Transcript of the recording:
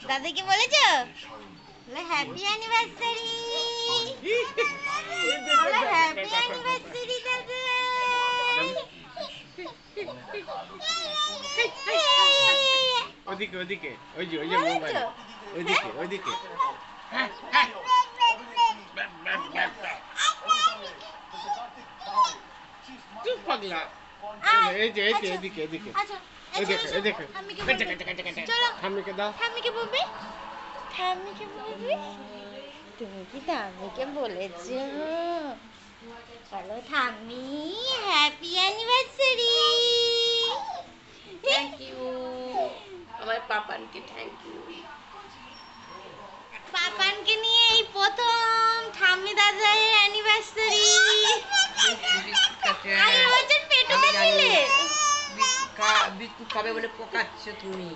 দাদাকে বলেছো happy anniversary, happy anniversary দাদা। ওদিকে ওদিকে ওই যে মোবাইল ওইদিকে ওইদিকে। চুপ পাগলা। এই যে এদিকে এদিকে এদিকে ঠাম্মিকে দাও। ঠাম্মিকে বলবে, ঠাম্মিকে বলবে। তুমি কি ঠাম্মিকে বলেছো? বলো ঠাম্মি হ্যাপি অ্যানিভার্সারি। থ্যাংক ইউ আমার পাপানকে, থ্যাংক ইউ। পাপানকে নিয়ে এই প্রথম ঠাম্মি দাদার অ্যানিভার্সারি। আগের বছর পেটে ছিলে। বিস্কুট খাবে বলে পোকাচ্ছ তুমি।